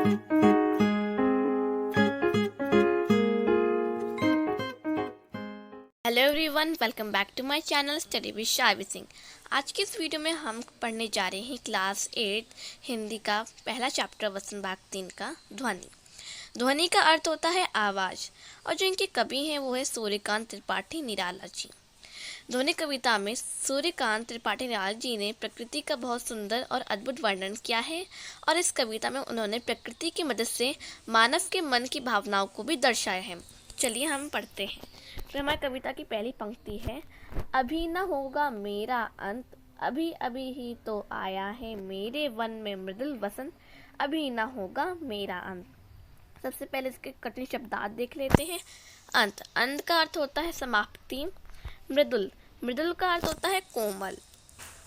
Hello everyone, welcome back to my channel study with Shaivi Singh. आज की इस वीडियो में हम पढ़ने जा रहे हैं क्लास 8 हिंदी का पहला चैप्टर वसंत भाग 3 का ध्वनि। ध्वनि का अर्थ होता है आवाज़, और जो इनके कवि हैं वो है सूर्यकांत त्रिपाठी निराला जी। ध्वनि कविता में सूर्यकांत त्रिपाठी निराला जी ने प्रकृति का बहुत सुंदर और अद्भुत वर्णन किया है, और इस कविता में उन्होंने प्रकृति की मदद से मानव के मन की भावनाओं को भी दर्शाया है। चलिए हम पढ़ते हैं। फिर हमारी कविता की पहली पंक्ति है, अभी न होगा मेरा अंत, अभी अभी ही तो आया है मेरे वन में मृदुल वसंत, अभी न होगा मेरा अंत। सबसे पहले इसके कठिन शब्दार्थ देख लेते हैं। अंत, अंत का अर्थ होता है समाप्ति। मृदुल, मृदुल का अर्थ होता है कोमल।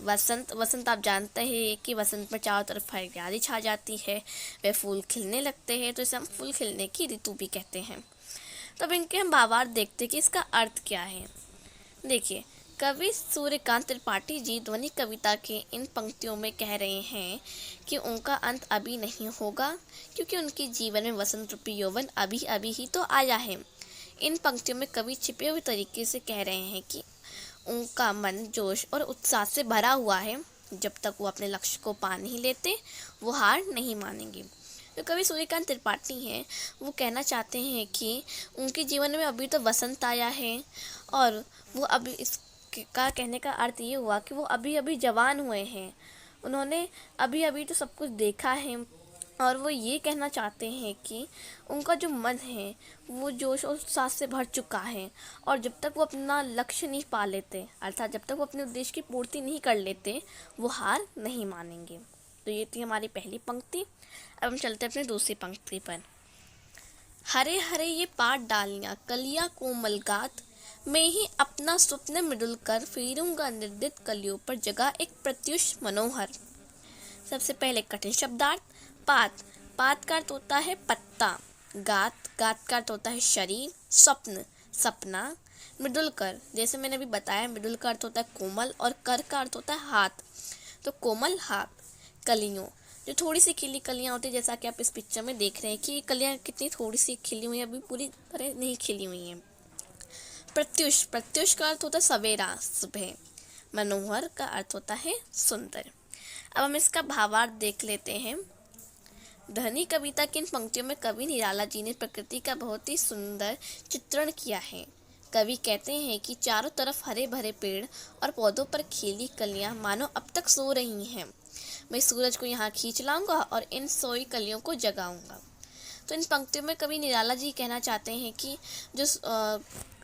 वसंत, वसंत आप जानते हैं कि वसंत में चारों तरफ हरियाली छा जाती है, वे फूल खिलने लगते हैं, तो इसे हम फूल खिलने की ऋतु भी कहते हैं। तब इनके हम भावार्थ देखते हैं कि इसका अर्थ क्या है। देखिए, कवि सूर्यकांत त्रिपाठी जी ध्वनि कविता के इन पंक्तियों में कह रहे हैं कि उनका अंत अभी नहीं होगा, क्योंकि उनके जीवन में वसंत रूपी यौवन अभी अभी ही तो आया है। इन पंक्तियों में कवि छिपे हुए तरीके से कह रहे हैं कि उनका मन जोश और उत्साह से भरा हुआ है। जब तक वो अपने लक्ष्य को पा नहीं लेते, वो हार नहीं मानेंगे। तो कवि सूर्यकांत त्रिपाठी हैं, वो कहना चाहते हैं कि उनके जीवन में अभी तो वसंत आया है, और वो अभी इसका कहने का अर्थ ये हुआ कि वो अभी अभी जवान हुए हैं। उन्होंने अभी अभी तो सब कुछ देखा है, और वो ये कहना चाहते हैं कि उनका जो मन है वो जोश और उत्साह से भर चुका है, और जब तक वो अपना लक्ष्य नहीं पा लेते, अर्थात जब तक वो अपने उद्देश्य की पूर्ति नहीं कर लेते, वो हार नहीं मानेंगे। तो ये थी हमारी पहली पंक्ति। अब हम चलते हैं अपनी दूसरी पंक्ति पर। हरे हरे ये पात डालियां कलियां कोमल गात, मैं ही अपना स्वप्न मृदुल कर फेरूंगा निर्दित कलियों पर जगह एक प्रत्युष मनोहर। सबसे पहले कठिन शब्दार्थ। पात, पात का अर्थ होता है पत्ता। गात, गात का अर्थ होता है शरीर। स्वप्न, सपना। मृदुल कर, जैसे मैंने अभी बताया, मृदुल का अर्थ होता है कोमल, और कर का अर्थ होता है हाथ, तो कोमल हाथ। कलियों, जो थोड़ी सी खिली कलियां होती है, जैसा कि आप इस पिक्चर में देख रहे हैं कि कलियां कितनी थोड़ी सी खिली हुई हैं, अभी पूरी तरह नहीं खिली हुई हैं। प्रत्युष, प्रत्युष का अर्थ होता है सवेरा, सुबह। मनोहर का अर्थ होता है सुंदर। अब हम इसका भावार्थ देख लेते हैं। ध्वनि कविता की इन पंक्तियों में कवि निराला जी ने प्रकृति का बहुत ही सुंदर चित्रण किया है। कवि कहते हैं कि चारों तरफ हरे भरे पेड़ और पौधों पर खिली कलियां मानो अब तक सो रही हैं। मैं सूरज को यहाँ खींच लाऊंगा और इन सोई कलियों को जगाऊंगा। तो इन पंक्तियों में कवि निराला जी कहना चाहते हैं कि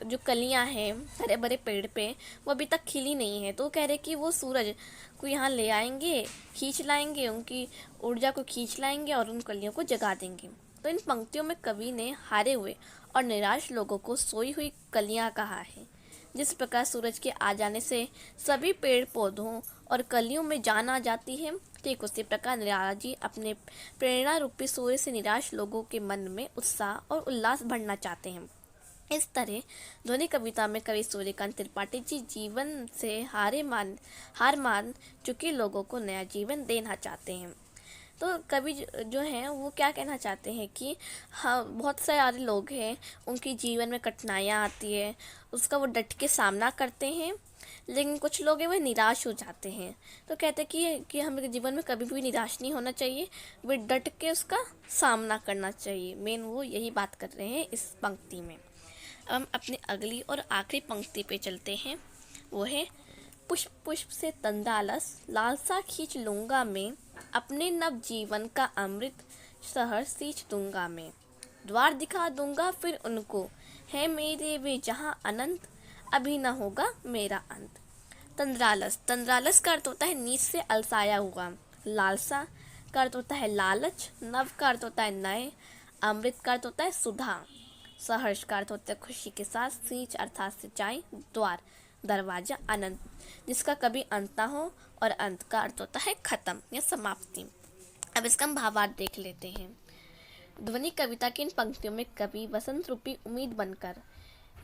जो कलियां हैं हरे भरे पेड़ पे, वो अभी तक खिली नहीं है, तो वो कह रहे कि वो सूरज को यहाँ ले आएंगे, खींच लाएंगे, उनकी ऊर्जा को खींच लाएंगे और उन कलियों को जगा देंगे। तो इन पंक्तियों में कवि ने हारे हुए और निराश लोगों को सोई हुई कलियां कहा है। जिस प्रकार सूरज के आ जाने से सभी पेड़ पौधों और कलियों में जान आ जाती है, ठीक उसी प्रकार निराला जी अपने प्रेरणा रूपी सूर्य से निराश लोगों के मन में उत्साह और उल्लास भरना चाहते हैं। इस तरह ध्वनि कविता में कवि सूर्यकांत त्रिपाठी जी जीवन से हार मान चुके लोगों को नया जीवन देना चाहते हैं। तो कवि जो हैं वो क्या कहना चाहते हैं कि हाँ, बहुत सारे लोग हैं, उनके जीवन में कठिनाइयाँ आती है, उसका वो डट के सामना करते हैं, लेकिन कुछ लोग हैं वो निराश हो जाते हैं। तो कहते हैं कि हमें जीवन में कभी भी निराश नहीं होना चाहिए, वे डट के उसका सामना करना चाहिए। मेन वो यही बात कर रहे हैं इस पंक्ति में। अब हम अपनी अगली और आखिरी पंक्ति पे चलते हैं। वो है, पुष्प पुष्प से तंदालस लालसा खींच लूँगा मैं, अपने नव जीवन का अमृत शहर सींच दूंगा मैं, द्वार दिखा दूंगा फिर उनको, है मेरे वे जहाँ अनंत, अभी न होगा मेरा अंत। तंद्रालस, तंद्रालस का अर्थ होता है नीच से अलसाया हुआ। लालसा का अर्थ होता है लालच। नव का अर्थ होता है नए। अमृत का अर्थ होता है सुधा। सहर्ष का अर्थ होता है खुशी के साथ। सींच अर्थात सिंचाई। द्वार, दरवाजा। अनंत, जिसका कभी अंत ना हो, और अंत का अर्थ होता है खत्म या समाप्ति। अब इसका हम भावार्थ देख लेते हैं। ध्वनि कविता की इन पंक्तियों में कवि वसंत रूपी उम्मीद बनकर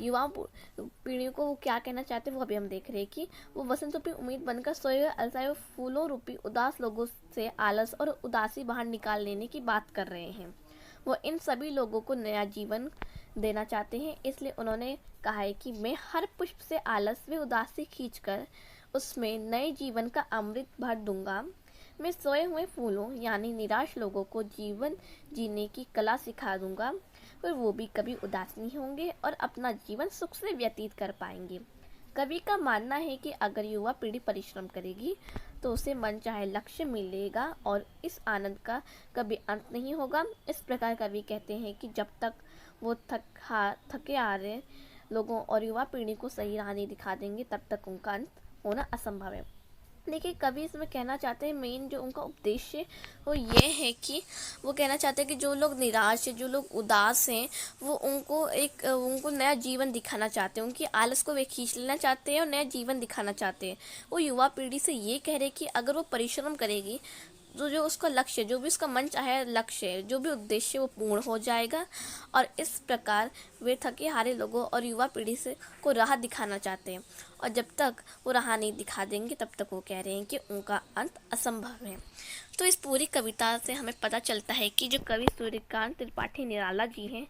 युवा पीढ़ियों को वो क्या कहना चाहते हैं वो अभी हम देख रहे हैं कि वो वसंत रूपी उम्मीद बनकर सोए हुए अलसाए हुए फूलों रूपी उदास लोगों से आलस और उदासी बाहर निकाल लेने की बात कर रहे हैं। वो इन सभी लोगों को नया जीवन देना चाहते हैं, इसलिए उन्होंने कहा है कि मैं हर पुष्प से आलस व उदासी खींचकर उसमें नए जीवन का अमृत भर दूंगा। मैं सोए हुए फूलों यानी निराश लोगों को जीवन जीने की कला सिखा दूंगा और वो भी कभी उदास नहीं होंगे और अपना जीवन सुख से व्यतीत कर पाएंगे। कवि का मानना है कि अगर युवा पीढ़ी परिश्रम करेगी तो उसे मनचाहे लक्ष्य मिलेगा और इस आनंद का कभी अंत नहीं होगा। इस प्रकार कवि कहते हैं कि जब तक वो थके आ रहे लोगों और युवा पीढ़ी को सही राह नहीं दिखा देंगे तब तक उनका अंत होना असंभव है। देखिए कवि इसमें कहना चाहते हैं, मेन जो उनका उद्देश्य वो ये है कि वो कहना चाहते हैं कि जो लोग निराश है, जो लोग उदास हैं, वो उनको नया जीवन दिखाना चाहते हैं, उनकी आलस को वे खींच लेना चाहते हैं और नया जीवन दिखाना चाहते हैं। वो युवा पीढ़ी से ये कह रहे हैं कि अगर वो परिश्रम करेगी तो जो उसका लक्ष्य, जो भी उसका मन चाहे लक्ष्य, जो भी उद्देश्य वो पूर्ण हो जाएगा। और इस प्रकार वे थके हारे लोगों और युवा पीढ़ी से को राह दिखाना चाहते हैं और जब तक वो राह नहीं दिखा देंगे तब तक वो कह रहे हैं कि उनका अंत असंभव है। तो इस पूरी कविता से हमें पता चलता है कि जो कवि सूर्यकांत त्रिपाठी निराला जी हैं,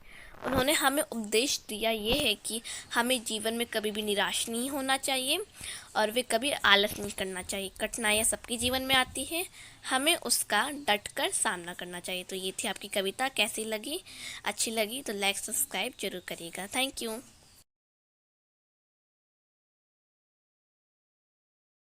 उन्होंने हमें उपदेश दिया ये है कि हमें जीवन में कभी भी निराश नहीं होना चाहिए और वे कभी आलस नहीं करना चाहिए। कठिनाइयाँ सबके जीवन में आती है, हमें उसका डट कर सामना करना चाहिए। तो ये थी आपकी कविता, कैसी लगी? अच्छी लगी तो लाइक सब्सक्राइब जरूर करिएगा। Thank you.